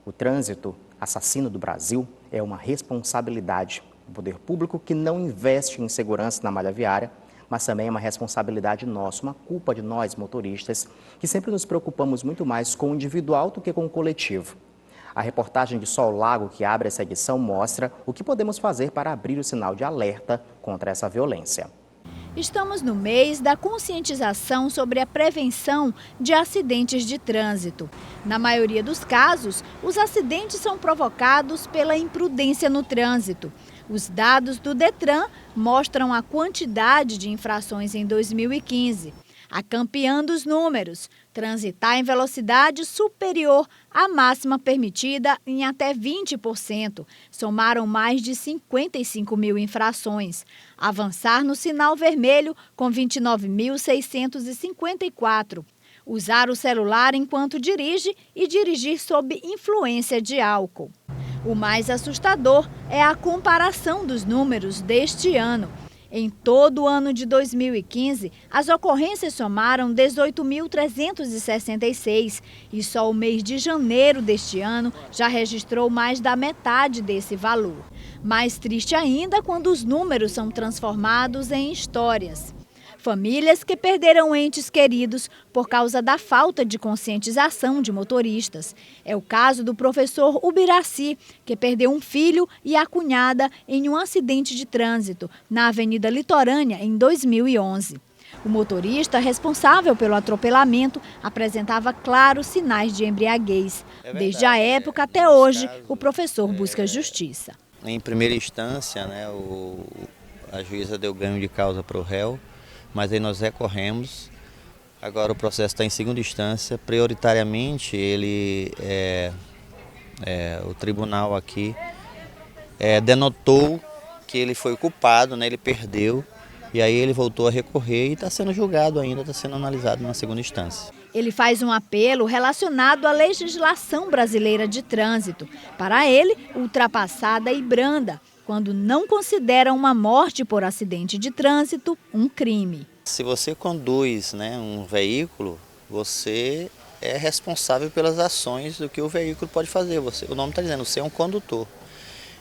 O trânsito, assassino do Brasil, é uma responsabilidade do poder público que não investe em segurança na malha viária, mas também é uma responsabilidade nossa, uma culpa de nós, motoristas, que sempre nos preocupamos muito mais com o individual do que com o coletivo. A reportagem de Sol Lago, que abre essa edição, mostra o que podemos fazer para abrir o sinal de alerta contra essa violência. Estamos no mês da conscientização sobre a prevenção de acidentes de trânsito. Na maioria dos casos, os acidentes são provocados pela imprudência no trânsito. Os dados do Detran mostram a quantidade de infrações em 2015. A campeã dos números, transitar em velocidade superior à máxima permitida em até 20%. Somaram mais de 55 mil infrações. Avançar no sinal vermelho com 29.654. Usar o celular enquanto dirige e dirigir sob influência de álcool. O mais assustador é a comparação dos números deste ano. Em todo o ano de 2015, as ocorrências somaram 18.366 e só o mês de janeiro deste ano já registrou mais da metade desse valor. Mais triste ainda quando os números são transformados em histórias. Famílias que perderam entes queridos por causa da falta de conscientização de motoristas. É o caso do professor Ubiraci, que perdeu um filho e a cunhada em um acidente de trânsito na Avenida Litorânea em 2011. O motorista responsável pelo atropelamento apresentava claros sinais de embriaguez. Desde a época até hoje, o professor busca justiça. Em primeira instância, a juíza deu ganho de causa para o réu, mas aí nós recorremos. Agora o processo está em segunda instância. Prioritariamente, o tribunal aqui denotou que ele foi culpado, ele perdeu, e aí ele voltou a recorrer e está sendo julgado ainda, está sendo analisado na segunda instância. Ele faz um apelo relacionado à legislação brasileira de trânsito. Para ele, ultrapassada e branda, quando não considera uma morte por acidente de trânsito um crime. Se você conduz um veículo, você é responsável pelas ações do que o veículo pode fazer. O nome está dizendo, você é um condutor.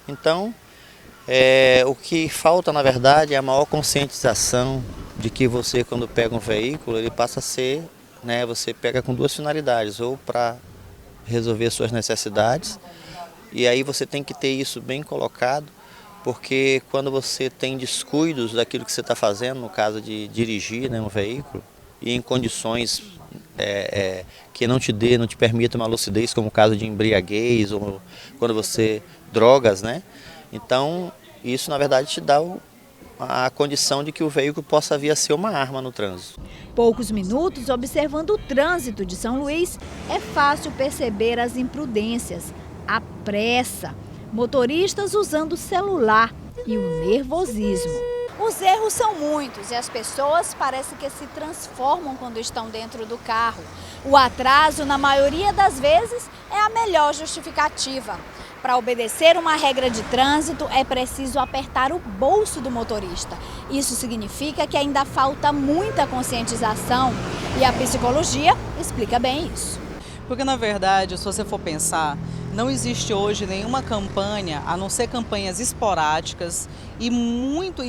Então, o que falta, na verdade, é a maior conscientização de que você, quando pega um veículo, ele passa a ser, você pega com duas finalidades, ou para resolver suas necessidades, e aí você tem que ter isso bem colocado, porque quando você tem descuidos daquilo que você está fazendo, no caso de dirigir um veículo, e em condições que não te permitam uma lucidez, como o caso de embriaguez, ou quando você drogas, então isso na verdade te dá a condição de que o veículo possa vir a ser uma arma no trânsito. Poucos minutos observando o trânsito de São Luís, é fácil perceber as imprudências, a pressa, motoristas usando o celular e o nervosismo. Os erros são muitos e as pessoas parecem que se transformam quando estão dentro do carro. O atraso, na maioria das vezes, é a melhor justificativa. Para obedecer uma regra de trânsito, é preciso apertar o bolso do motorista. Isso significa que ainda falta muita conscientização e a psicologia explica bem isso. Porque, na verdade, se você for pensar, não existe hoje nenhuma campanha, a não ser campanhas esporádicas e muito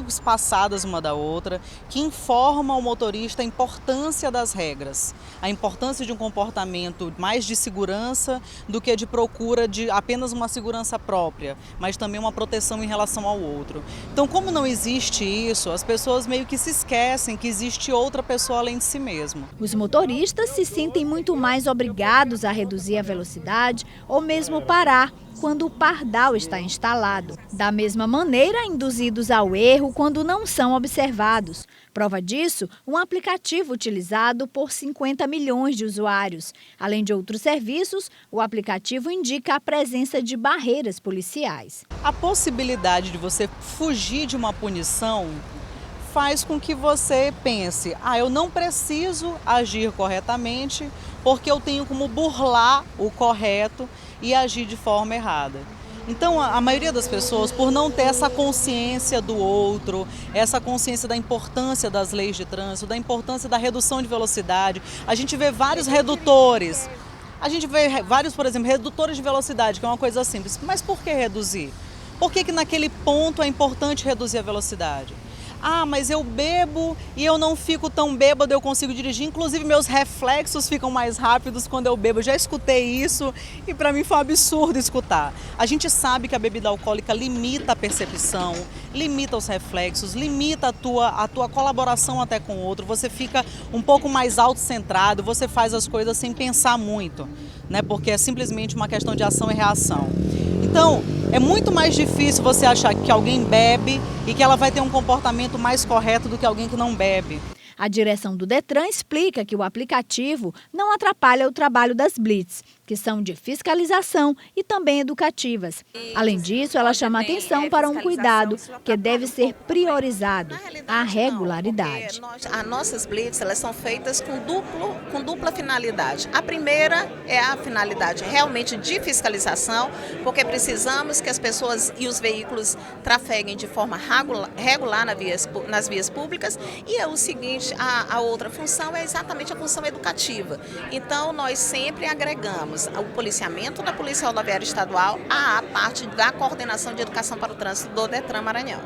espaçadas uma da outra, que informam ao motorista a importância das regras, a importância de um comportamento mais de segurança do que de procura de apenas uma segurança própria, mas também uma proteção em relação ao outro. Então, como não existe isso, as pessoas meio que se esquecem que existe outra pessoa além de si mesmo. Os motoristas se sentem muito mais obrigados a reduzir a velocidade ou mesmo parar quando o pardal está instalado. Da mesma maneira, induzidos ao erro quando não são observados. Prova disso, um aplicativo utilizado por 50 milhões de usuários. Além de outros serviços, o aplicativo indica a presença de barreiras policiais. A possibilidade de você fugir de uma punição faz com que você pense, eu não preciso agir corretamente porque eu tenho como burlar o correto e agir de forma errada. Então, a maioria das pessoas, por não ter essa consciência do outro, essa consciência da importância das leis de trânsito, da importância da redução de velocidade, a gente vê vários redutores. A gente vê vários, por exemplo, redutores de velocidade, que é uma coisa simples. Mas por que reduzir? Por que naquele ponto é importante reduzir a velocidade? Ah, mas eu bebo e eu não fico tão bêbado, eu consigo dirigir. Inclusive, meus reflexos ficam mais rápidos quando eu bebo. Eu já escutei isso e para mim foi um absurdo escutar. A gente sabe que a bebida alcoólica limita a percepção, limita os reflexos, limita a tua colaboração até com o outro. Você fica um pouco mais autocentrado, você faz as coisas sem pensar muito, né? Porque é simplesmente uma questão de ação e reação. Então, é muito mais difícil você achar que alguém bebe e que ela vai ter um comportamento mais correto do que alguém que não bebe. A direção do Detran explica que o aplicativo não atrapalha o trabalho das blitz, que são de fiscalização e também educativas. Além disso, ela chama atenção para um cuidado que deve ser priorizado, a regularidade. As nossas blitz, elas são feitas com dupla finalidade. A primeira é a finalidade realmente de fiscalização, porque precisamos que as pessoas e os veículos trafeguem de forma regular nas vias públicas. E é o seguinte, a outra função é exatamente a função educativa. Então, nós sempre agregamos o policiamento da Polícia Rodoviária Estadual à parte da coordenação de educação para o trânsito do Detran Maranhão.